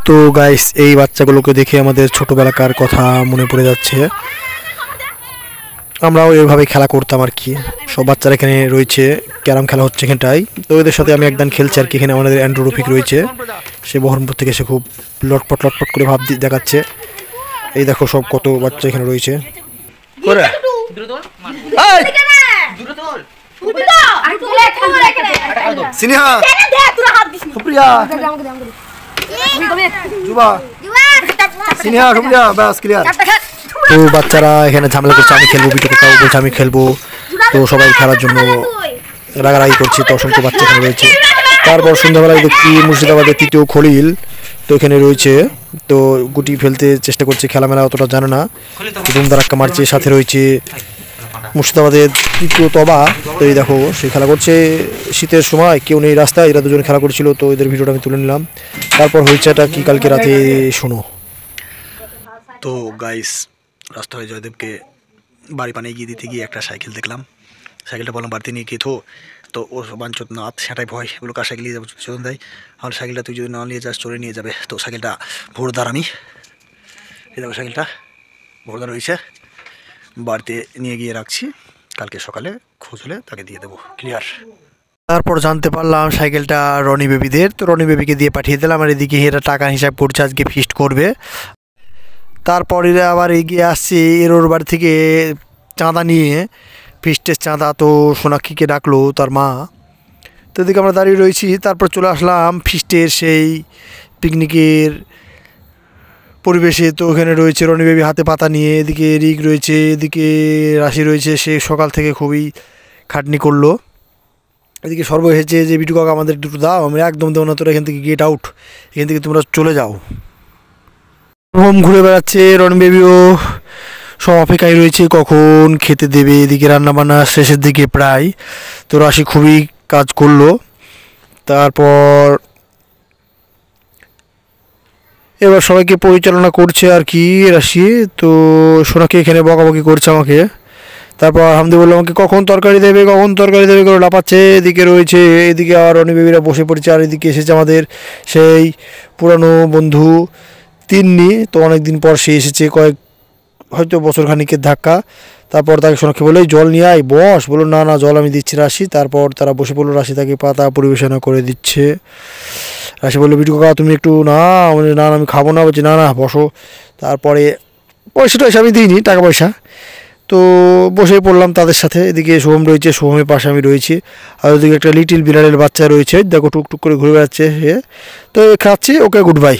তো গাইস এই বাচ্চাগুলোকে দেখে আমাদের ছোটবেলাকার কথা মনে পড়ে যাচ্ছে। আমরাও এভাবে খেলা করতাম আর কি। সব বাচ্চারা এখানে রয়েছে, ক্যারাম খেলা হচ্ছে এখানটায়। তো এদের সাথে আমি একদম খেলছি আর কি। এখানে আমাদের অ্যান্ড্রু রফিক রয়েছে, সে বহরমপুর থেকে, সে খুব লটপট লটপট করে ভাব দেখাচ্ছে। এই দেখো সব কত বাচ্চা এখানে রয়েছে। তো বাচ্চারা এখানে ঝামেলা করছে, আমি খেলবো, বিটুকুটাও বলছে আমি খেলবো। তো সবাই খেলার জন্য রাগারাগি করছে। তো অসংখ্য বাচ্চা এখানে রয়েছে। তারপর সন্ধ্যাবেলায় দেখছি মুর্শিদাবাদের তৃতীয় খলিল তো এখানে রয়েছে। তো গুটি ফেলতে চেষ্টা করছে, খেলামেলা অতটা জানে না, ধুম ধারাক্কা মারছে। সাথে রয়েছে মুর্শিদাবাদের তৃতীয় তবা। তো এই দেখো সে খেলা করছে, শীতের সময় কেউ নেই রাস্তায়, এরা দুজন খেলা করছিল। তো এদের ভিডিওটা আমি তুলে নিলাম। তারপর হয়েছে এটা কি কালকে রাতে শোনো। তো গাইস রাস্তায় জয়দেবকে বাড়ি পানি গিয়ে দিতে গিয়ে একটা সাইকেল দেখলাম। সাইকেলটা বললাম বাড়িতে নিয়ে গিয়ে তো ও বাঞ্চত নাথ সেটাই ভয়, এগুলো কার সাইকেল নিয়ে যাবো চোদন দেয়। আমার সাইকেলটা তুই যদি না নিয়ে যাস চলে নিয়ে যাবে। তো সাইকেলটা ভোরদার, আমি এই দেখো সাইকেলটা ভোরদার রয়েছে, বাড়িতে নিয়ে গিয়ে রাখছি। কালকে সকালে খোঁজ হলে তাকে দিয়ে দেবো, ক্লিয়ার। তারপর জানতে পারলাম সাইকেলটা রনি বেবিদের। তো রনি বেবিকে দিয়ে পাঠিয়ে দিলাম। আর এদিকে এরা টাকা হিসাব করছে, আজকে ফিস্ট করবে। তারপর এরা আবার এগিয়ে আসছে এর ওর বাড়ি থেকে চাঁদা নিয়ে, ফিস্টের চাঁদা। তো সোনাক্ষীকে ডাকলো তার মা। তো এদিকে আমরা দাঁড়িয়ে রয়েছি। তারপর চলে আসলাম ফিস্টের সেই পিকনিকের পরিবেশে। তো ওখানে রয়েছে রনি বেবি হাতে পাতা নিয়ে, এদিকে রিক রয়েছে, এদিকে রাশি রয়েছে। সে সকাল থেকে খুবই খাটনি করলো। এদিকে সর্ব এসেছে যে বিটু কাকা আমাদের দুটো দাও। আমি একদম দেবো না, তোরা এখান থেকে গেট আউট, এখান থেকে তোমরা চলে যাও। হোম ঘুরে বেড়াচ্ছে, রনি বেবিও সব অপেক্ষায় রয়েছে কখন খেতে দেবে। এদিকে রান্নাবান্না শেষের দিকে প্রায়। তো রাশি খুবই কাজ করলো। তারপর এবার সবাইকে পরিচালনা করছে আর কি রাশি। তো সোনাকে এখানে বকাবকি করছে আমাকে। তারপর হামদি বললো আমাকে কখন তরকারি দেবে, কখন তরকারি দেবে করে লাপাচ্ছে। এদিকে রয়েছে, এদিকে আবার রনি বেবিরা বসে পড়েছে। আর এদিকে এসেছে আমাদের সেই পুরানো বন্ধু তিন্নি। তো অনেক দিন পর সে এসেছে, হয়তো বছর খানিকের ধাক্কা। তারপর তাকে সোনাকে বলে জল নিয়ে আয়, বস। বললো না না জল আমি দিচ্ছি রাশি। তারপর তারা বসে পড়লো, রাশি তাকে পাতা পরিবেশনা করে দিচ্ছে। রাশি বললো বিটু কাকা তুমি একটু না, না আমি খাবো না। বলছি না না বসো। তারপরে পয়সাটা আমি দিইনি, টাকা পয়সা। তো বসে পড়লাম তাদের সাথে। এদিকে সোহম রয়েছে, সোহমের পাশে আমি রয়েছি। আর ওদিকে একটা লিটিল বিড়ালের বাচ্চা রয়েছে, দেখো টুকটুক করে ঘুরে বেড়াচ্ছে সে। তো খাচ্ছে, ওকে গুড বাই।